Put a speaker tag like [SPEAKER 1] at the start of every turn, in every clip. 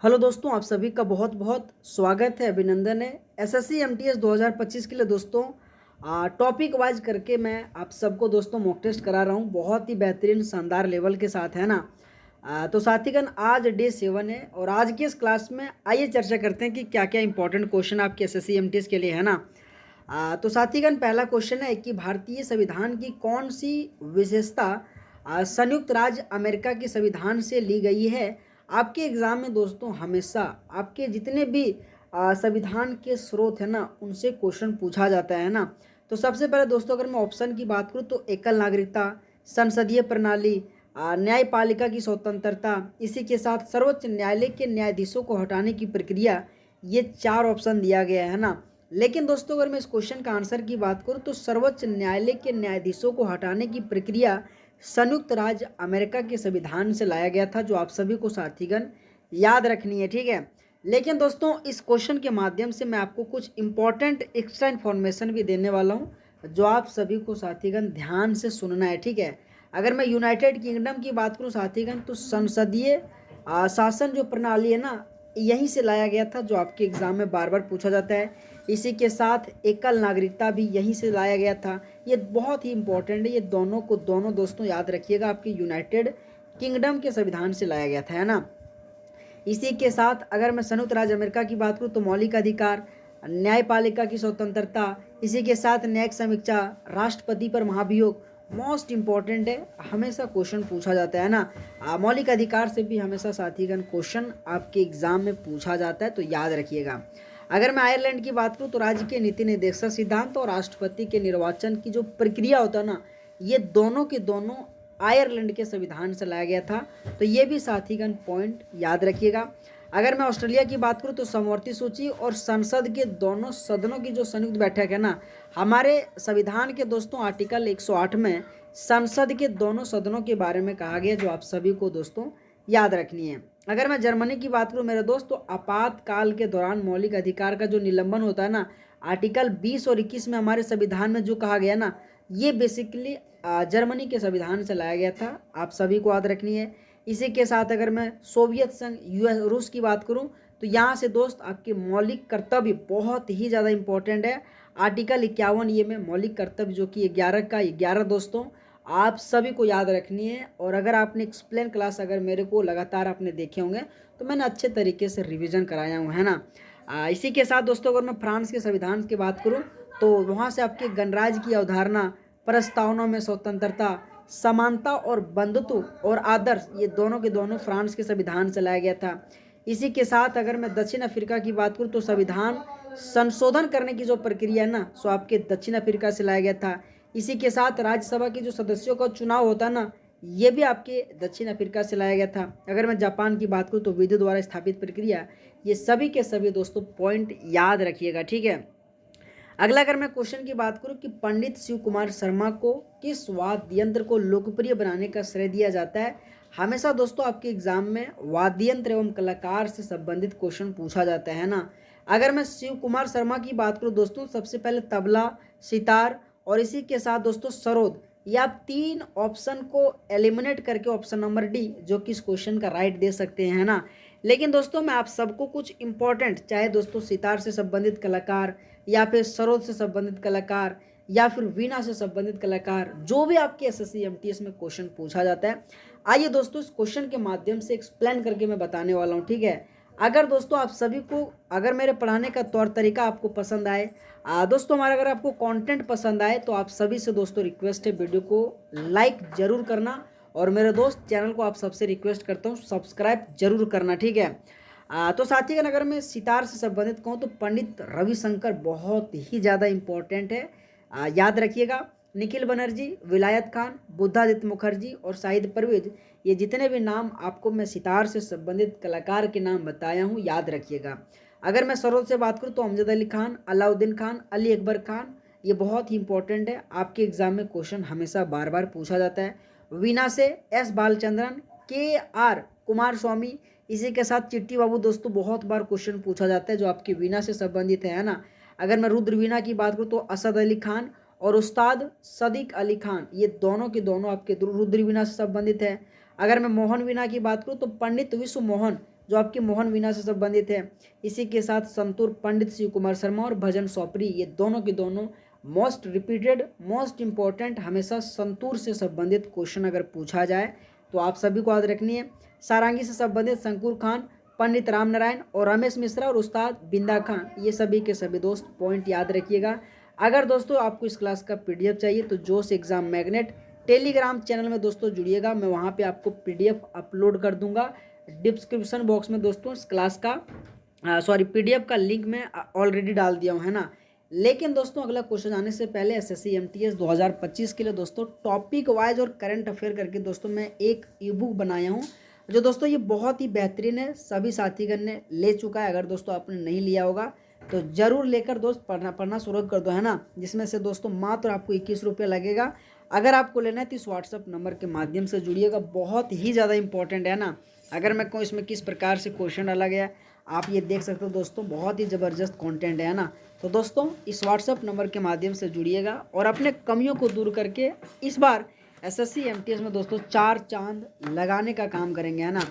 [SPEAKER 1] Hello दोस्तों, आप सभी का बहुत बहुत स्वागत है, अभिनंदन है। एसएससी एमटीएस 2025 के लिए दोस्तों टॉपिक वाइज करके मैं आप सबको दोस्तों मॉक टेस्ट करा रहा हूँ, बहुत ही बेहतरीन शानदार लेवल के साथ, है ना। तो साथीगण, आज डे 7 है और आज की इस क्लास में आइए चर्चा करते हैं कि क्या क्या इंपॉर्टेंट क्वेश्चन आपके एसएससी एमटीएस के लिए, है ना। तो साथीगण, पहला क्वेश्चन है कि भारतीय संविधान की कौन सी विशेषता संयुक्त राज्य अमेरिका के संविधान से ली गई है। आपके एग्ज़ाम में दोस्तों हमेशा आपके जितने भी संविधान के स्रोत हैं ना, उनसे क्वेश्चन पूछा जाता है ना। तो सबसे पहले दोस्तों, अगर मैं ऑप्शन की बात करूँ तो एकल नागरिकता, संसदीय प्रणाली, न्यायपालिका की स्वतंत्रता, इसी के साथ सर्वोच्च न्यायालय के न्यायाधीशों को हटाने की प्रक्रिया, ये 4 ऑप्शन दिया गया है ना। लेकिन दोस्तों, अगर मैं इस क्वेश्चन का आंसर की बात करूँ तो सर्वोच्च न्यायालय के न्यायाधीशों को हटाने की प्रक्रिया संयुक्त राज्य अमेरिका के संविधान से लाया गया था, जो आप सभी को साथीगण याद रखनी है, ठीक है। लेकिन दोस्तों, इस क्वेश्चन के माध्यम से मैं आपको कुछ इंपॉर्टेंट एक्स्ट्रा इन्फॉर्मेशन भी देने वाला हूँ, जो आप सभी को साथीगण ध्यान से सुनना है, ठीक है। अगर मैं यूनाइटेड किंगडम की बात करूँ साथीगण, तो संसदीय शासन जो प्रणाली है ना, यहीं से लाया गया था, जो आपके एग्जाम में बार बार पूछा जाता है। इसी के साथ एकल नागरिकता भी यहीं से लाया गया था। ये बहुत ही इंपॉर्टेंट है, ये दोनों दोस्तों याद रखिएगा, आपके यूनाइटेड किंगडम के संविधान से लाया गया था, है ना। इसी के साथ अगर मैं संयुक्त राज्य अमेरिका की बात करूँ तो मौलिक अधिकार, न्यायपालिका की स्वतंत्रता, इसी के साथ न्यायिक समीक्षा, राष्ट्रपति पर महाभियोग, मोस्ट इम्पॉर्टेंट है, हमेशा क्वेश्चन पूछा जाता है ना। मौलिक अधिकार से भी हमेशा साथीगण क्वेश्चन आपके एग्जाम में पूछा जाता है, तो याद रखिएगा। अगर मैं आयरलैंड की बात करूँ तो राज्य के नीति निर्देशक सिद्धांत और राष्ट्रपति के निर्वाचन की जो प्रक्रिया होता है ना, ये दोनों के दोनों आयरलैंड के संविधान से लाया गया था। तो ये भी साथीगण पॉइंट याद रखिएगा। अगर मैं ऑस्ट्रेलिया की बात करूँ तो समवर्ती सूची और संसद के दोनों सदनों की जो संयुक्त बैठक है ना, हमारे संविधान के दोस्तों आर्टिकल 108 में संसद के दोनों सदनों के बारे में कहा गया, जो आप सभी को दोस्तों याद रखनी है। अगर मैं जर्मनी की बात करूँ मेरे दोस्त, तो आपातकाल के दौरान मौलिक अधिकार का जो निलंबन होता है ना, आर्टिकल 20 और 21 में हमारे संविधान में जो कहा गया ना, ये बेसिकली जर्मनी के संविधान से लाया गया था, आप सभी को याद रखनी है। इसी के साथ अगर मैं सोवियत संघ यूएस रूस की बात करूं, तो यहाँ से दोस्त आपके मौलिक कर्तव्य बहुत ही ज़्यादा इंपॉर्टेंट है। आर्टिकल 51 ये में मौलिक कर्तव्य जो कि 11 का 11 दोस्तों आप सभी को याद रखनी है। और अगर आपने एक्सप्लेन क्लास अगर मेरे को लगातार आपने देखे होंगे, तो मैंने अच्छे तरीके से रिविज़न कराया हूँ, है ना। इसी के साथ दोस्तों, अगर मैं फ्रांस के संविधान की बात करूँ तो वहाँ से आपके गणराज्य की अवधारणा, प्रस्तावनाओं में स्वतंत्रता, समानता और बंधुत्व और आदर्श, ये दोनों के दोनों फ्रांस के संविधान से लाया गया था। इसी के साथ अगर मैं दक्षिण अफ्रीका की बात करूँ तो संविधान संशोधन करने की जो प्रक्रिया है ना, सो आपके दक्षिण अफ्रीका से लाया गया था। इसी के साथ राज्यसभा के जो सदस्यों का चुनाव होता है ना, ये भी आपके दक्षिण अफ्रीका से लाया गया था। अगर मैं जापान की बात करूँ तो विधि द्वारा स्थापित प्रक्रिया, ये सभी के सभी दोस्तों पॉइंट याद रखिएगा, ठीक है। अगला अगर मैं क्वेश्चन की बात करूं कि पंडित शिव कुमार शर्मा को किस वाद्य यंत्र को लोकप्रिय बनाने का श्रेय दिया जाता है। हमेशा दोस्तों आपके एग्जाम में वाद्य यंत्र एवं कलाकार से संबंधित क्वेश्चन पूछा जाता है ना। अगर मैं शिव कुमार शर्मा की बात करूं दोस्तों, सबसे पहले तबला, सितार और इसी के साथ दोस्तों सरोद, ये आप 3 ऑप्शन को एलिमिनेट करके ऑप्शन नंबर डी जो कि इस क्वेश्चन का राइट दे सकते हैं, है ना। लेकिन दोस्तों मैं आप सबको कुछ इंपॉर्टेंट, चाहे दोस्तों सितार से संबंधित कलाकार या फिर सरोद से संबंधित कलाकार या फिर वीणा से संबंधित कलाकार, जो भी आपके एसएससी एमटीएस में क्वेश्चन पूछा जाता है, आइए दोस्तों इस क्वेश्चन के माध्यम से एक्सप्लेन करके मैं बताने वाला हूँ, ठीक है। अगर दोस्तों आप सभी को अगर मेरे पढ़ाने का तौर तरीका आपको पसंद आए, दोस्तों हमारा अगर आपको कंटेंट पसंद आए, तो आप सभी से दोस्तों रिक्वेस्ट है वीडियो को लाइक जरूर करना, और मेरे दोस्त चैनल को आप सबसे रिक्वेस्ट करता हूँ सब्सक्राइब जरूर करना, ठीक है। तो साथीगण, अगर मैं सितार से संबंधित कहूँ तो पंडित रविशंकर बहुत ही ज़्यादा इम्पोर्टेंट है, याद रखिएगा। निखिल बनर्जी, विलायत खान, बुद्धादित्य मुखर्जी और शाहिद परवेज, ये जितने भी नाम आपको मैं सितार से संबंधित कलाकार के नाम बताया हूँ, याद रखिएगा। अगर मैं सरोद से बात करूँ तो अमजद अली खान, अलाउद्दीन खान, अली अकबर खान, ये बहुत ही इंपॉर्टेंट है, आपके एग्जाम में क्वेश्चन हमेशा बार बार पूछा जाता है। वीणा से एस बालचंद्रन, के आर कुमार स्वामी, इसी के साथ चिट्टी बाबू दोस्तों बहुत बार क्वेश्चन पूछा जाता है, जो आपकी वीणा से संबंधित है ना। अगर मैं रुद्र वीणा की बात करूँ तो असद अली खान और उस्ताद सदीक अली खान, ये दोनों के दोनों आपके रुद्र वीणा से संबंधित है। अगर मैं मोहन वीणा की बात करूँ तो पंडित विश्व मोहन जो आपके मोहन वीणा से संबंधित है। इसी के साथ संतूर पंडित शिव कुमार शर्मा और भजन सौपरी, ये दोनों के दोनों मोस्ट रिपीटेड मोस्ट इंपॉर्टेंट, हमेशा संतूर से संबंधित क्वेश्चन अगर पूछा जाए तो आप सभी को याद रखनी है। सारंगी से संबंधित शंकुर खान, पंडित राम नारायण और रमेश मिश्रा और उस्ताद बिंदा खान, ये सभी के सभी दोस्त पॉइंट याद रखिएगा। अगर दोस्तों आपको इस क्लास का पीडीएफ चाहिए तो जोश एग्जाम मैग्नेट टेलीग्राम चैनल में दोस्तों जुड़िएगा, मैं वहाँ पे आपको पीडीएफ अपलोड कर दूंगा। डिस्क्रिप्शन बॉक्स में दोस्तों इस क्लास का पीडीएफ का लिंक मैं ऑलरेडी डाल दिया हूँ, है ना। लेकिन दोस्तों अगला क्वेश्चन आने से पहले एसएससी एमटीएस 2025 के लिए दोस्तों टॉपिक वाइज और करंट अफेयर करके दोस्तों मैं एक ई बुक बनाया हूँ, जो दोस्तों ये बहुत ही बेहतरीन है, सभी साथीगण ने ले चुका है। अगर दोस्तों आपने नहीं लिया होगा तो ज़रूर लेकर दोस्त पढ़ना शुरू कर दो, है ना। जिसमें से दोस्तों मात्र आपको 21 रुपये लगेगा। अगर आपको लेना है तो इस व्हाट्सअप नंबर के माध्यम से जुड़िएगा, बहुत ही ज़्यादा इंपॉर्टेंट है ना। अगर मैं कहूँ इसमें किस प्रकार से क्वेश्चन डाला गया आप ये देख सकते हो दोस्तों, बहुत ही ज़बरदस्त कंटेंट है ना। तो दोस्तों इस व्हाट्सअप नंबर के माध्यम से जुड़िएगा और अपने कमियों को दूर करके इस बार एसएससी एमटीएस में दोस्तों 4 चांद लगाने का काम करेंगे, है ना।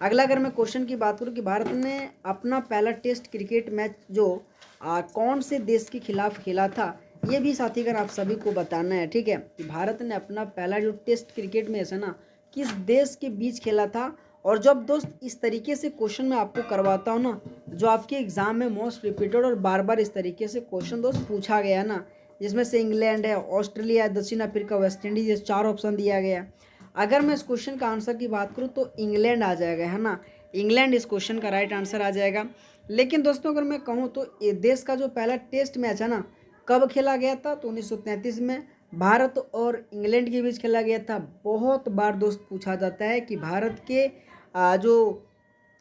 [SPEAKER 1] अगला अगर मैं क्वेश्चन की बात करूँ कि भारत ने अपना पहला टेस्ट क्रिकेट मैच जो कौन से देश के खिलाफ खेला था, ये भी साथीगण आप सभी को बताना है, ठीक है। कि भारत ने अपना पहला जो टेस्ट क्रिकेट मैच है ना किस देश के बीच खेला था। और जब दोस्त इस तरीके से क्वेश्चन मैं आपको करवाता हूँ ना, जो आपके एग्जाम में मोस्ट रिपीटेड और बार बार इस तरीके से क्वेश्चन दोस्त पूछा गया है ना, जिसमें से इंग्लैंड है, ऑस्ट्रेलिया है, दक्षिण अफ्रीका, वेस्ट इंडीज, ये 4 ऑप्शन दिया गया है। अगर मैं इस क्वेश्चन का आंसर की बात करूँ तो इंग्लैंड आ जाएगा, है ना। इंग्लैंड इस क्वेश्चन का राइट आंसर आ जाएगा। लेकिन दोस्तों अगर मैं कहूँ तो ये देश का जो पहला टेस्ट मैच है ना कब खेला गया था, तो 1933 में भारत और इंग्लैंड के बीच खेला गया था। बहुत बार दोस्त पूछा जाता है कि भारत के जो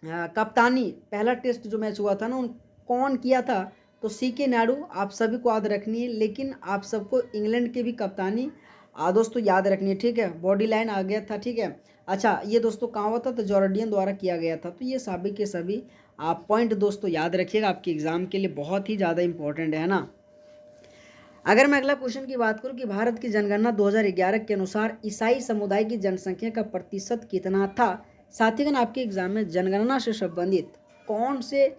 [SPEAKER 1] कप्तानी पहला टेस्ट जो मैच हुआ था ना कौन किया था, तो सीके नायडू, आप सभी को याद रखनी है। लेकिन आप सबको इंग्लैंड की भी कप्तानी दोस्तों याद रखनी है, ठीक है। बॉडी लाइन आ गया था, ठीक है। अच्छा ये दोस्तों कहाँ हुआ था, तो जॉर्डियन द्वारा किया गया था। तो ये सभी के सभी आप पॉइंट दोस्तों याद रखिएगा, आपके एग्जाम के लिए बहुत ही ज़्यादा इंपॉर्टेंट है ना। अगर मैं अगला क्वेश्चन की बात करूं कि भारत की जनगणना 2011 के अनुसार ईसाई समुदाय की जनसंख्या का प्रतिशत कितना था। साथीगण आपके एग्जाम में जनगणना से संबंधित कौन से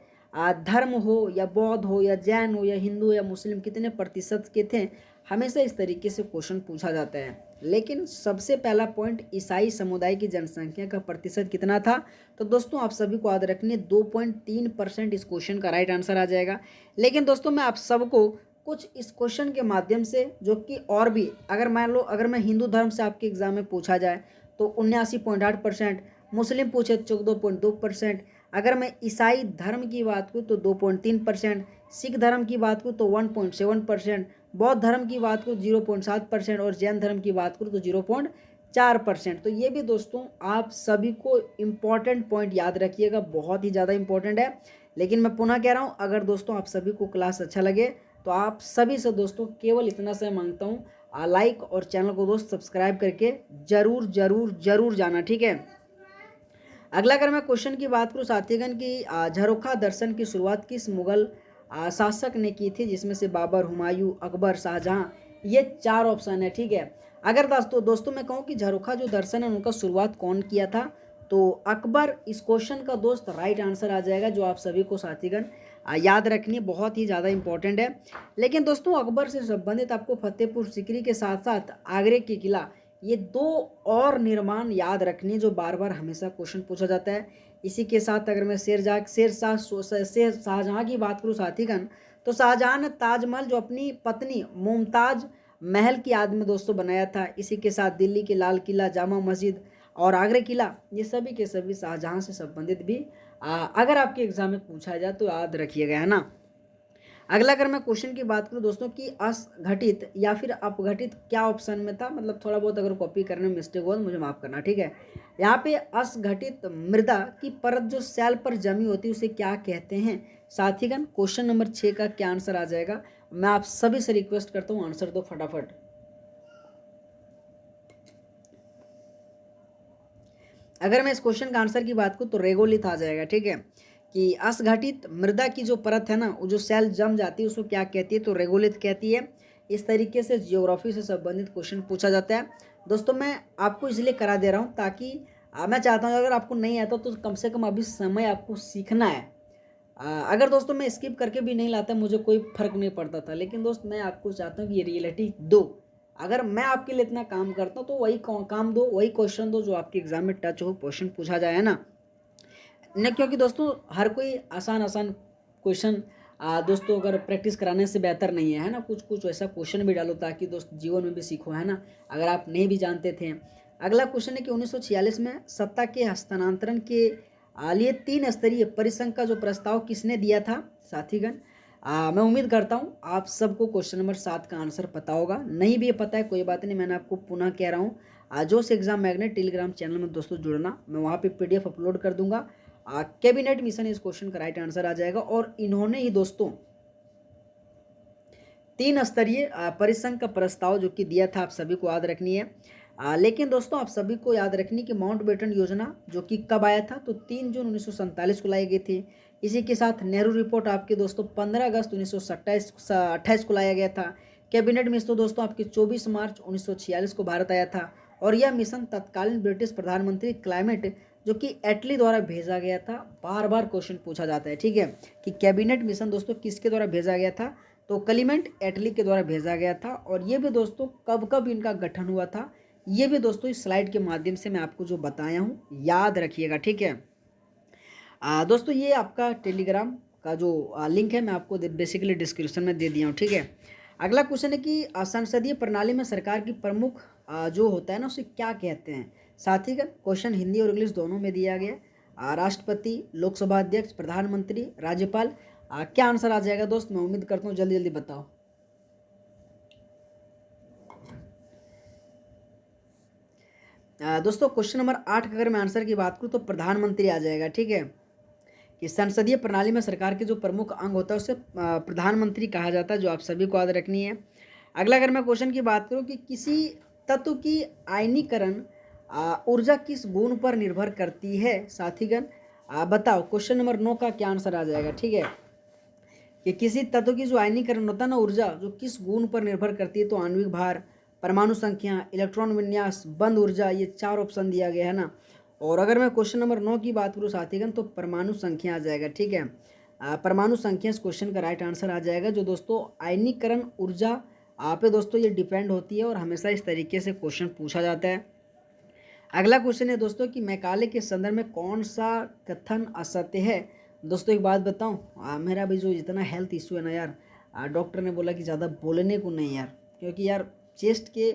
[SPEAKER 1] धर्म हो या बौद्ध हो या जैन हो या हिंदू या मुस्लिम कितने प्रतिशत के थे, हमेशा इस तरीके से क्वेश्चन पूछा जाता है। लेकिन सबसे पहला पॉइंट ईसाई समुदाय की जनसंख्या का प्रतिशत कितना था, तो दोस्तों आप सभी को याद रखने 2.3% इस क्वेश्चन का राइट आंसर आ जाएगा। लेकिन दोस्तों मैं आप सबको कुछ इस क्वेश्चन के माध्यम से जो कि और भी अगर मान लो अगर मैं हिंदू धर्म से आपके एग्जाम में पूछा जाए तो 79.8%, मुस्लिम पूछे 14.2%, अगर मैं ईसाई धर्म की बात करूँ तो 2.3%, सिख धर्म की बात करूँ तो 1.7%, बौद्ध धर्म की बात करूँ 0.7% और जैन धर्म की बात करूँ तो 0.4%। तो ये भी दोस्तों आप सभी को इम्पॉर्टेंट पॉइंट याद रखिएगा, बहुत ही ज़्यादा इंपॉर्टेंट है। लेकिन मैं पुनः कह रहा हूँ अगर दोस्तों आप सभी को क्लास अच्छा लगे तो आप सभी से दोस्तों केवल इतना से मांगता हूँ लाइक और चैनल को दोस्त सब्सक्राइब करके जरूर जरूर जरूर जाना, ठीक है। अगला अगर मैं क्वेश्चन की बात करूँ साथीगण की झरोखा दर्शन की शुरुआत किस मुगल शासक ने की थी, जिसमें से बाबर, हुमायूं, अकबर, शाहजहां, ये 4 ऑप्शन है, ठीक है। अगर दोस्तों मैं कहूँ कि झरोखा जो दर्शन है उनका शुरुआत कौन किया था, तो अकबर इस क्वेश्चन का दोस्त राइट आंसर आ जाएगा, जो आप सभी को साथीगण याद रखनी बहुत ही ज़्यादा इंपॉर्टेंट है। लेकिन दोस्तों अकबर से संबंधित आपको फतेहपुर सीकरी के साथ साथ आगरे की किला, ये 2 और निर्माण याद रखनी जो बार बार हमेशा क्वेश्चन पूछा जाता है। इसी के साथ अगर मैं शेर शाहजहां की बात करूँ साथीगण, तो शाहजहां ने ताजमहल जो अपनी पत्नी मुमताज महल की याद में दोस्तों बनाया था। इसी के साथ दिल्ली के लाल किला, जामा मस्जिद और आगरा किला, ये सभी के सभी शाहजहां से संबंधित भी अगर आपके एग्जाम में पूछा जाए तो याद रखिएगा, है ना। अगला अगर मैं क्वेश्चन की बात करूं दोस्तों कि असघटित या फिर अपघटित क्या ऑप्शन में था, मतलब थोड़ा बहुत अगर कॉपी करने में मिस्टेक हो तो मुझे माफ़ करना, ठीक है। यहाँ पे असघटित मृदा की परत जो सेल पर जमी होती है उसे क्या कहते हैं। साथीगण क्वेश्चन नंबर 6 का क्या आंसर आ जाएगा, मैं आप सभी से रिक्वेस्ट करता हूँ आंसर दो फटाफट। अगर मैं इस क्वेश्चन का आंसर की बात करूँ तो रेगोलिथ आ जाएगा, ठीक है। कि असघटित मृदा की जो परत है ना वो जो सेल जम जाती है उसको क्या कहती है, तो रेगोलिथ कहती है। इस तरीके से जियोग्राफी से संबंधित क्वेश्चन पूछा जाता है। दोस्तों मैं आपको इसलिए करा दे रहा हूँ ताकि मैं चाहता हूँ अगर आपको नहीं आता तो कम से कम अभी समय आपको सीखना है। अगर दोस्तों मैं स्किप करके भी नहीं लाता मुझे कोई फ़र्क नहीं पड़ता था, लेकिन दोस्त मैं आपको चाहता हूँ कि ये रियलिटी दो। अगर मैं आपके लिए इतना काम करता हूँ तो वही काम दो, वही क्वेश्चन दो जो आपके एग्ज़ाम में टच हो, क्वेश्चन पूछा जाए, है ना? नहीं, क्योंकि दोस्तों हर कोई आसान क्वेश्चन दोस्तों अगर प्रैक्टिस कराने से बेहतर नहीं है, है ना? कुछ ऐसा क्वेश्चन भी डालो ताकि दोस्त जीवन में भी सीखो, है ना? अगर आप नहीं भी जानते थे। अगला क्वेश्चन है कि 1946 में सत्ता के हस्तांतरण के लिए 3 स्तरीय परिसंघ का जो प्रस्ताव किसने दिया था साथीगण? मैं उम्मीद करता हूँ आप सबको क्वेश्चन नंबर 7 का आंसर पता होगा। नहीं भी पता है कोई बात नहीं, मैंने आपको पुनः कह रहा हूँ जोश एग्जाम मैग्नेट टेलीग्राम चैनल में दोस्तों जुड़ना, मैं वहाँ पे PDF अपलोड कर दूंगा। कैबिनेट मिशन इस क्वेश्चन का राइट आंसर आ जाएगा। और इन्होंने ही दोस्तों 3 स्तरीय परिसंघ का प्रस्ताव जो कि दिया था, आप सभी को याद रखनी है। लेकिन दोस्तों आप सभी को याद रखनी कि माउंटबेटन योजना जो कि कब आया था, तो 3 जून 1947 को लाई गई थी। इसी के साथ नेहरू रिपोर्ट आपके दोस्तों 15 अगस्त 1928 को लाया गया था। कैबिनेट मिशन तो दोस्तों आपके 24 मार्च 1946 को भारत आया था। और यह मिशन तत्कालीन ब्रिटिश प्रधानमंत्री क्लाइमेट जो कि एटली द्वारा भेजा गया था। बार बार क्वेश्चन पूछा जाता है, ठीक है, कि कैबिनेट मिशन दोस्तों किसके द्वारा भेजा गया था, तो क्लीमेंट एटली के द्वारा भेजा गया था। और ये भी दोस्तों कब कब इनका गठन हुआ था, ये भी दोस्तों इस स्लाइड के माध्यम से मैं आपको जो बताया हूँ याद रखिएगा, ठीक है। दोस्तों ये आपका टेलीग्राम का जो लिंक है मैं आपको बेसिकली डिस्क्रिप्शन में दे दिया हूँ, ठीक है। अगला क्वेश्चन है कि संसदीय प्रणाली में सरकार की प्रमुख जो होता है ना उसे क्या कहते हैं साथीगण? क्वेश्चन हिंदी और इंग्लिश दोनों में दिया गया। राष्ट्रपति, लोकसभा अध्यक्ष, प्रधानमंत्री, राज्यपाल। क्या आंसर आ जाएगा दोस्त? मैं उम्मीद करता हूँ जल्दी जल्दी बताओ। दोस्तों क्वेश्चन नंबर 8 का अगर मैं आंसर की बात करूँ तो प्रधानमंत्री आ जाएगा, ठीक है। कि संसदीय प्रणाली में सरकार के जो प्रमुख अंग होता है उसे प्रधानमंत्री कहा जाता है, जो आप सभी को याद रखनी है। अगला अगर मैं क्वेश्चन की बात करूँ कि किसी तत्व की आयनीकरण ऊर्जा किस गुण पर निर्भर करती है साथीगण? बताओ। क्वेश्चन नंबर 9 का क्या आंसर आ जाएगा, ठीक है। कि किसी तत्व की जो आयनीकरण होता है ना ऊर्जा जो किस गुण पर निर्भर करती है, तो आणविक भार, परमाणु संख्या, इलेक्ट्रॉन विन्यास, बंद ऊर्जा, ये 4 ऑप्शन दिया गया है ना। और अगर मैं क्वेश्चन नंबर 9 की बात करूँ साथीगण तो परमाणु संख्या आ जाएगा, ठीक है। परमाणु संख्या इस क्वेश्चन का राइट आंसर आ जाएगा, जो दोस्तों आयनीकरण ऊर्जा पे दोस्तों ये डिपेंड होती है और हमेशा इस तरीके से क्वेश्चन पूछा जाता है। अगला क्वेश्चन है दोस्तों कि मैकाले के संदर्भ में कौन सा कथन असत्य है? दोस्तों एक बात बताऊं, मेरा भी जो इतना हेल्थ इशू है ना यार, डॉक्टर ने बोला कि ज़्यादा बोलने को नहीं यार, क्योंकि यार चेस्ट के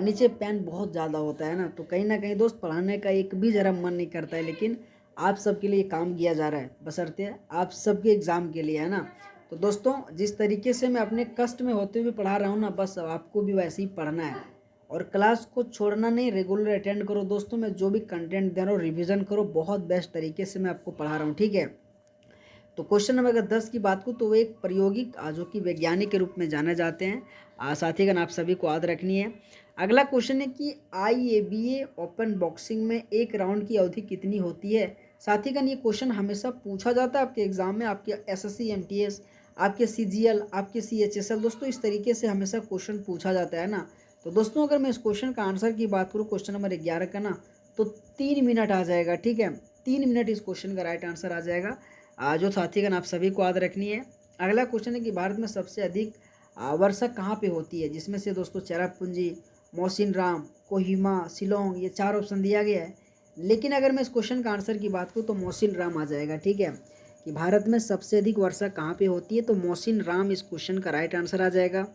[SPEAKER 1] नीचे पेन बहुत ज़्यादा होता है ना कहीं दोस्त पढ़ाने का एक भी ज़रा मन नहीं करता है। लेकिन आप सबके लिए काम किया जा रहा है, बशर्ते आप सबके एग्ज़ाम के लिए, है ना। तो दोस्तों जिस तरीके से मैं अपने कष्ट में होते हुए पढ़ा रहा हूँ ना, बस आपको भी वैसे ही पढ़ना है और क्लास को छोड़ना नहीं, रेगुलर अटेंड करो दोस्तों। मैं जो भी कंटेंट दे रहा हूँ रिवीजन करो, बहुत बेस्ट तरीके से मैं आपको पढ़ा रहा हूँ, ठीक है। तो क्वेश्चन नंबर अगर 10 की बात करूँ तो वो एक प्रायोगिक जो कि वैज्ञानिक के रूप में जाने जाते हैं। साथीगण आप सभी को याद रखनी है। अगला क्वेश्चन है कि IABA ओपन बॉक्सिंग में एक राउंड की अवधि कितनी होती है साथीगण? ये क्वेश्चन हमेशा पूछा जाता है आपके एग्जाम में, आपके SSC MTS, आपके CGL, आपके CHSL, दोस्तों इस तरीके से हमेशा क्वेश्चन पूछा जाता है ना। तो दोस्तों अगर मैं इस क्वेश्चन का आंसर की बात करूँ क्वेश्चन नंबर 11 का ना, तो 3 मिनट आ जाएगा, ठीक है। 3 मिनट इस क्वेश्चन का राइट आंसर आ जाएगा, जो साथीगण आप सभी को याद रखनी है। अगला क्वेश्चन है कि भारत में सबसे अधिक वर्षा कहाँ पे होती है? जिसमें से दोस्तों चेरापूंजी, मौसिनराम, कोहिमा, शिलोंग, ये 4 ऑप्शन दिया गया है। लेकिन अगर मैं इस क्वेश्चन का आंसर की बात करूँ तो मौसिनराम आ जाएगा, ठीक है। कि भारत में सबसे अधिक वर्षा कहाँ पे होती है, तो मौसिनराम इस क्वेश्चन का राइट आंसर आ जाएगा।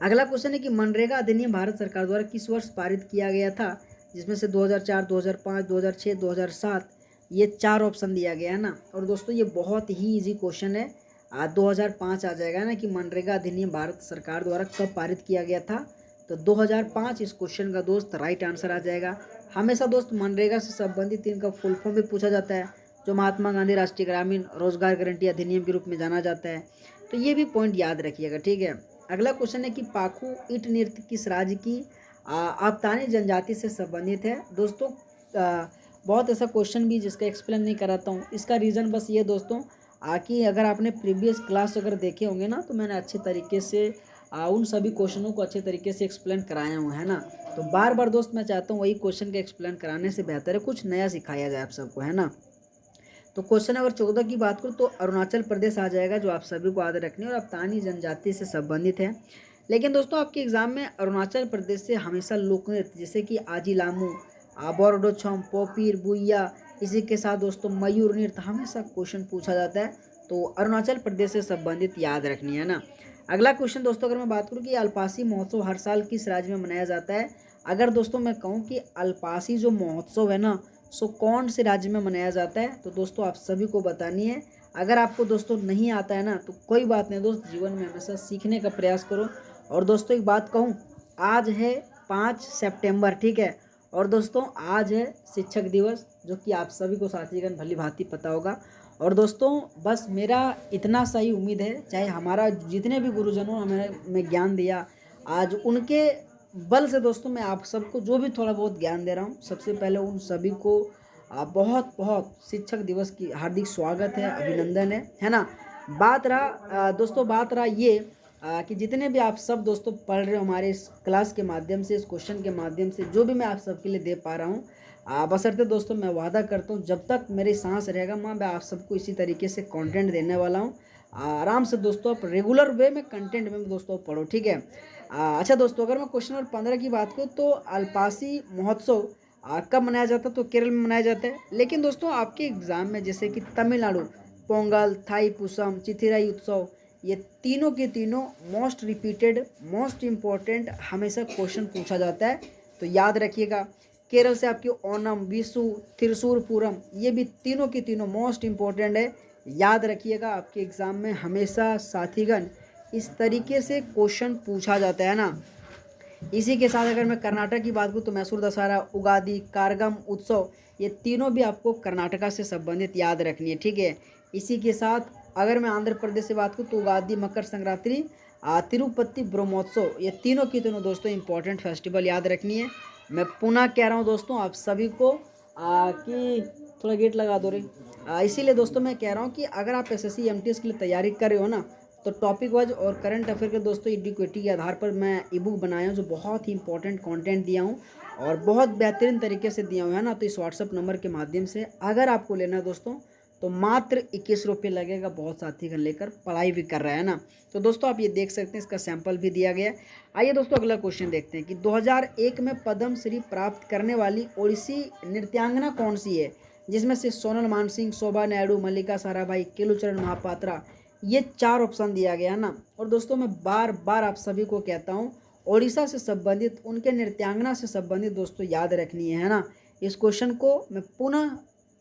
[SPEAKER 1] अगला क्वेश्चन है कि मनरेगा अधिनियम भारत सरकार द्वारा किस वर्ष पारित किया गया था? जिसमें से 2004, 2005, 2006, 2007, ये 4 ऑप्शन दिया गया है ना। और दोस्तों ये बहुत ही इजी क्वेश्चन है, 2005 आ जाएगा ना, कि मनरेगा अधिनियम भारत सरकार द्वारा कब पारित किया गया था, तो 2005 इस क्वेश्चन का दोस्त राइट आंसर आ जाएगा। हमेशा दोस्त मनरेगा से संबंधित इनका फुल फॉर्म भी पूछा जाता है, जो महात्मा गांधी राष्ट्रीय ग्रामीण रोजगार गारंटी अधिनियम के रूप में जाना जाता है। तो ये भी पॉइंट याद रखिएगा, ठीक है। अगला क्वेश्चन है कि पाखू ईट नृत्य किस राज्य की आबतानी जनजाति से संबंधित है? दोस्तों बहुत ऐसा क्वेश्चन भी जिसका एक्सप्लेन नहीं कराता हूँ, इसका रीज़न बस ये दोस्तों कि अगर आपने प्रीवियस क्लास अगर देखे होंगे ना, तो मैंने अच्छे तरीके से उन सभी क्वेश्चनों को अच्छे तरीके से एक्सप्लेन कराया हूँ, है ना। तो बार बार दोस्त मैं चाहता हूँ वही क्वेश्चन के एक्सप्लेन कराने से बेहतर है कुछ नया सिखाया जाए आप सबको, है ना। तो क्वेश्चन नंबर 14 की बात करूँ तो अरुणाचल प्रदेश आ जाएगा, जो आप सभी को याद रखनी है और अफ्तानी जनजाति से संबंधित है। लेकिन दोस्तों आपके एग्जाम में अरुणाचल प्रदेश से हमेशा लोक नृत्य जैसे कि आजी लामू, बोर्डो छम, पोपीर, बुइया, इसी के साथ दोस्तों मयूर नृत्य हमेशा क्वेश्चन पूछा जाता है। तो अरुणाचल प्रदेश से संबंधित याद रखनी है ना। अगला क्वेश्चन दोस्तों अगर मैं बात करूँ कि अल्पासी महोत्सव हर साल किस राज्य में मनाया जाता है। अगर दोस्तों मैं कहूँ कि अल्पासी जो महोत्सव है ना, सो कौन से राज्य में मनाया जाता है, तो दोस्तों आप सभी को बतानी है। अगर आपको दोस्तों नहीं आता है ना तो कोई बात नहीं दोस्त, जीवन में हमेशा सीखने का प्रयास करो। और दोस्तों एक बात कहूँ, आज है 5 सितंबर, ठीक है। और दोस्तों आज है शिक्षक दिवस, जो कि आप सभी को साथीगण भली भांति पता होगा। और दोस्तों बस मेरा इतना सा ही उम्मीद है, चाहे हमारा जितने भी गुरुजनों हमें ज्ञान दिया, आज उनके बल से दोस्तों मैं आप सबको जो भी थोड़ा बहुत ज्ञान दे रहा हूँ, सबसे पहले उन सभी को बहुत बहुत शिक्षक दिवस की हार्दिक स्वागत है, अभिनंदन है ना। दोस्तों बात रहा ये कि जितने भी आप सब दोस्तों पढ़ रहे हो हमारे इस क्लास के माध्यम से, इस क्वेश्चन के माध्यम से, जो भी मैं आप सबके लिए दे पा रहा हूँ, बशर्ते दोस्तों मैं वादा करता हूँ जब तक मेरी सांस रहेगा मैं आप सबको इसी तरीके से कंटेंट देने वाला हूँ। आराम से दोस्तों आप रेगुलर वे में कंटेंट में दोस्तों पढ़ो, ठीक है। अच्छा दोस्तों अगर मैं क्वेश्चन नंबर 15 की बात करूँ तो अल्पासी महोत्सव कब मनाया जाता है, तो केरल में मनाया जाता है। लेकिन दोस्तों आपके एग्जाम में जैसे कि तमिलनाडु पोंगल, थाई पुसम, चिथिराई उत्सव, ये तीनों के तीनों मोस्ट रिपीटेड मोस्ट इम्पोर्टेंट हमेशा क्वेश्चन पूछा जाता है, तो याद रखिएगा। केरल से आपकी ओनम, विशु, त्रिशूर पूरम, ये भी तीनों की तीनों मोस्ट इम्पोर्टेंट है, याद रखिएगा। आपके एग्ज़ाम में हमेशा साथीगण इस तरीके से क्वेश्चन पूछा जाता है ना। इसी के साथ अगर मैं कर्नाटक की बात करूँ तो मैसूर दशहरा, उगादी, कारगम उत्सव, ये तीनों भी आपको कर्नाटका से संबंधित याद रखनी है, ठीक है। इसी के साथ अगर मैं आंध्र प्रदेश से बात करूँ तो उगादी, मकर संक्रांति, तिरुपति ब्रह्मोत्सव, ये तीनों की तीनों दोस्तों इंपॉर्टेंट फेस्टिवल याद रखनी है। मैं पुनः कह रहा हूँ दोस्तों आप सभी को कि थोड़ा गेट लगा दो रे। इसीलिए दोस्तों मैं कह रहा हूँ कि अगर आप एसएससी एमटीएस के लिए तैयारी कर रहे हो ना, तो टॉपिक वाइज और करंट अफेयर के दोस्तों इडिक्विटी के आधार पर मैं ई बुक बनाया हूँ, जो बहुत ही इंपॉर्टेंट कंटेंट दिया हूँ और बहुत बेहतरीन तरीके से दिया हूँ, है ना। तो इस व्हाट्सअप नंबर के माध्यम से अगर आपको लेना है दोस्तों तो मात्र 21 रुपये लगेगा, बहुत साथी घर लेकर पढ़ाई भी कर रहा है ना। तो दोस्तों आप ये देख सकते हैं, इसका सैंपल भी दिया गया है। आइए दोस्तों अगला क्वेश्चन देखते हैं कि 2001 में पद्म श्री प्राप्त करने वाली ओडिसी नृत्यांगना कौन सी है, जिसमें से सोनल मानसिंह, शोभा नायडू, मल्लिका साराभाई, केलुचरण महापात्रा, ये 4 ऑप्शन दिया गया है ना। और दोस्तों मैं बार बार आप सभी को कहता हूँ ओडिशा से संबंधित उनके नृत्यांगना से संबंधित दोस्तों याद रखनी है ना। इस क्वेश्चन को मैं पुनः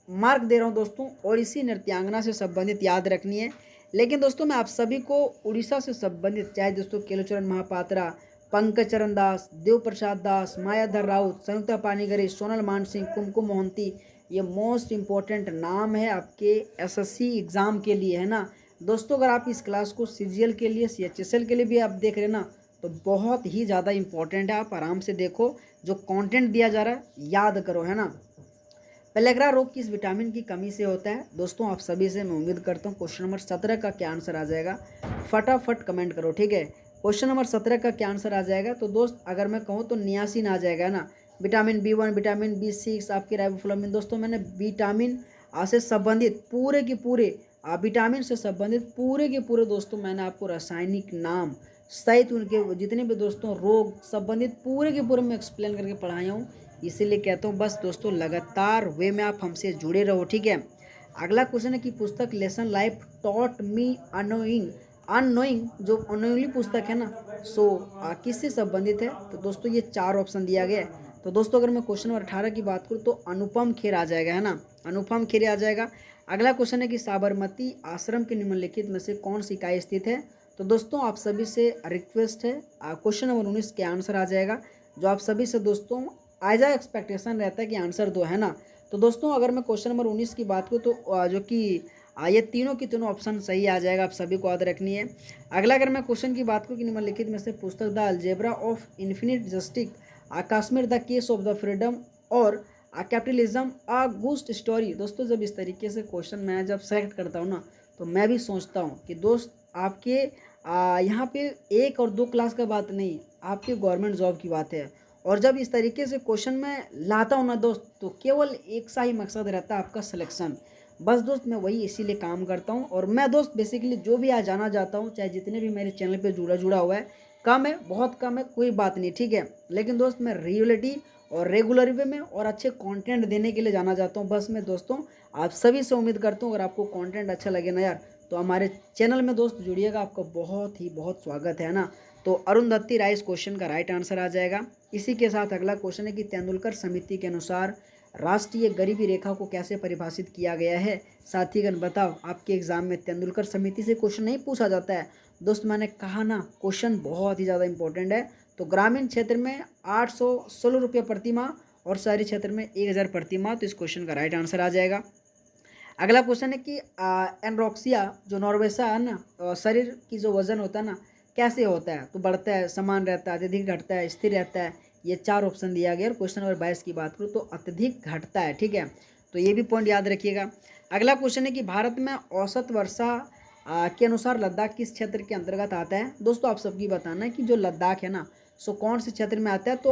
[SPEAKER 1] मार्क दे रहा हूँ दोस्तों, ओडिसी नृत्यांगना से संबंधित याद रखनी है। लेकिन दोस्तों मैं आप सभी को उड़ीसा से संबंधित चाहे दोस्तों केलुचरण महापात्रा, पंकज चरण दास, देव प्रसाद दास, मायाधर राउत, संयुक्ता पानीगरी, सोनल मानसिंह, कुमकुम मोहंती, ये मोस्ट इम्पोर्टेंट नाम है आपके एसएससी एग्ज़ाम के लिए, है ना। दोस्तों अगर आप इस क्लास को सीजीएल के लिए, सीएचएसएल के लिए भी आप देख रहे हैं ना, तो बहुत ही ज़्यादा इंपॉर्टेंट है। आप आराम से देखो, जो कंटेंट दिया जा रहा है याद करो, है ना। पेलेग्रा रोग किस विटामिन की कमी से होता है दोस्तों, आप सभी से मैं उम्मीद करता हूँ क्वेश्चन नंबर 17 का क्या आंसर आ जाएगा, फटाफट कमेंट करो, ठीक है। क्वेश्चन नंबर 17 का क्या आंसर आ जाएगा, तो दोस्त अगर मैं कहूँ तो नियासिन आ जाएगा ना। विटामिन B1, विटामिन B6, आपके राइबोफ्लाविन, दोस्तों मैंने विटामिन से संबंधित पूरे के पूरे विटामिन से संबंधित पूरे के पूरे दोस्तों मैंने आपको रासायनिक नाम सहित उनके जितने भी दोस्तों रोग संबंधित पूरे के पूरे मैं एक्सप्लेन करके पढ़ाया हूँ। इसीलिए कहता हूँ बस दोस्तों लगातार वे में आप हमसे जुड़े रहो, ठीक है। अगला क्वेश्चन है कि पुस्तक lesson life taught me annoying annoying, जो अनोइंगली पुस्तक है ना, सो किससे संबंधित है, तो दोस्तों ये 4 ऑप्शन दिया गया है। तो दोस्तों अगर मैं क्वेश्चन नंबर 18 की बात करूँ तो अनुपम खेर आ जाएगा, है ना, अनुपम खेर आ जाएगा। अगला क्वेश्चन है कि साबरमती आश्रम के निम्नलिखित में से कौन सी इकाई स्थित है, तो दोस्तों आप सभी से रिक्वेस्ट है क्वेश्चन नंबर 19 के आंसर आ जाएगा, जो आप सभी से दोस्तों एज आ एक्सपेक्टेशन रहता है कि आंसर दो, है ना। तो दोस्तों अगर मैं क्वेश्चन नंबर 19 की बात करूँ तो जो कि ये तीनों की तीनों ऑप्शन सही आ जाएगा, आप सभी को याद रखनी है। अगला अगर मैं क्वेश्चन की बात करूँ कि निम्नलिखित में से पुस्तक the algebra of infinite justice, Kashmir the case of the freedom और कैपिटलिज्म अ गुस्ट स्टोरी, दोस्तों जब इस तरीके से क्वेश्चन मैं जब सेलेक्ट करता हूँ ना, तो मैं भी सोचता हूँ कि दोस्त आपके यहाँ पे 1 और 2 क्लास का बात नहीं, आपके गवर्नमेंट जॉब की बात है। और जब इस तरीके से क्वेश्चन मैं लाता हूँ ना दोस्त, तो केवल एक सा ही मकसद रहता है, आपका सिलेक्शन। बस दोस्त मैं वही इसीलिए काम करता हूँ। और मैं दोस्त बेसिकली जो भी आज जाना चाहता हूँ, चाहे जितने भी मेरे चैनल पे जुड़ा हुआ है, कम है, बहुत कम है, कोई बात नहीं, ठीक है। लेकिन दोस्त मैं रियलिटी और रेगुलर वे में और अच्छे कंटेंट देने के लिए जाना चाहता हूँ। बस मैं दोस्तों आप सभी से उम्मीद करता हूँ, अगर आपको कंटेंट अच्छा लगे ना यार, तो हमारे चैनल में दोस्त जुड़िएगा, आपका बहुत स्वागत है ना। तो अरुंधति राय इस क्वेश्चन का राइट आंसर आ जाएगा। इसी के साथ अगला क्वेश्चन है कि तेंदुलकर समिति के अनुसार राष्ट्रीय गरीबी रेखा को कैसे परिभाषित किया गया है। साथीगण बताओ, आपके एग्जाम में तेंदुलकर समिति से क्वेश्चन नहीं पूछा जाता है दोस्त, मैंने कहा ना क्वेश्चन बहुत ही ज़्यादा इंपॉर्टेंट है। तो ग्रामीण क्षेत्र में 816 रुपये प्रति माह और शहरी क्षेत्र में 1000 प्रति माह, तो इस क्वेश्चन का राइट आंसर आ जाएगा। अगला क्वेश्चन है कि एनरोक्सिया जो नॉर्वेसा है ना, शरीर की जो वजन होता है ना, कैसे होता है, तो बढ़ता है, समान रहता है, अत्यधिक घटता है, स्थिर रहता है। ये 4 ऑप्शन दिया गया। और क्वेश्चन नंबर 22 की बात करूँ तो अत्यधिक घटता है, ठीक है। तो ये भी पॉइंट याद रखिएगा। अगला क्वेश्चन है कि भारत में औसत वर्षा के अनुसार लद्दाख किस क्षेत्र के अंतर्गत आता है। दोस्तों आप सबकी बताना है कि जो लद्दाख है ना, सो कौन से क्षेत्र में आता है, तो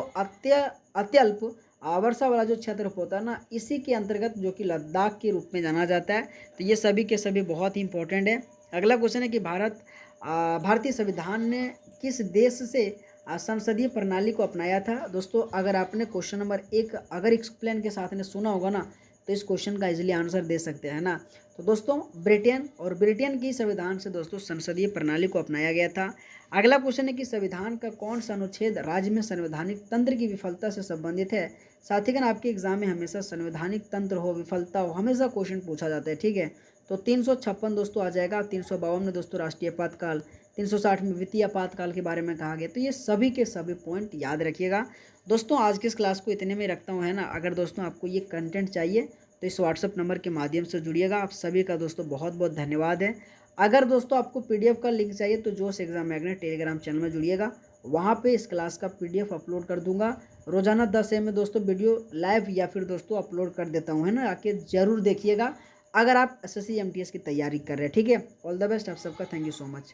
[SPEAKER 1] अत्यल्प वर्षा वाला जो क्षेत्र होता है ना, इसी के अंतर्गत जो कि लद्दाख के रूप में जाना जाता है। तो ये सभी के सभी बहुत ही इंपॉर्टेंट है। अगला क्वेश्चन है कि भारतीय संविधान ने किस देश से संसदीय प्रणाली को अपनाया था। दोस्तों अगर आपने क्वेश्चन नंबर 1 अगर एक्सप्लेन के साथ ने सुना होगा ना, तो इस क्वेश्चन का इजीली आंसर दे सकते हैं ना। तो दोस्तों ब्रिटेन, और ब्रिटेन की संविधान से दोस्तों संसदीय प्रणाली को अपनाया गया था। अगला क्वेश्चन है कि संविधान का कौन सा अनुच्छेद राज्य में संवैधानिक तंत्र की विफलता से संबंधित है। साथीगण आपके एग्जाम में हमेशा संवैधानिक तंत्र हो, विफलता हो, हमेशा क्वेश्चन पूछा जाता है, ठीक है। तो 356 दोस्तों आ जाएगा। 352 में दोस्तों राष्ट्रीय आपातकाल, 360 में वित्तीय आपातकाल के बारे में कहा गया। तो ये सभी के सभी पॉइंट याद रखिएगा। दोस्तों आज की इस क्लास को इतने में रखता हूँ, है ना। अगर दोस्तों आपको ये कंटेंट चाहिए तो इस व्हाट्सअप नंबर के माध्यम से जुड़िएगा। आप सभी का दोस्तों बहुत धन्यवाद है। अगर दोस्तों आपको पीडीएफ का लिंक चाहिए तो जोश एग्जाम मैग्नेट टेलीग्राम चैनल में जुड़िएगा, वहाँ पे इस क्लास का पीडीएफ अपलोड कर दूंगा। रोजाना 10 AM में दोस्तों वीडियो लाइव या फिर दोस्तों अपलोड कर देता हूँ, है ना। आके जरूर देखिएगा अगर आप SSC MTS की तैयारी कर रहे हैं, ठीक है। ऑल द बेस्ट आप सबका, थैंक यू सो मच।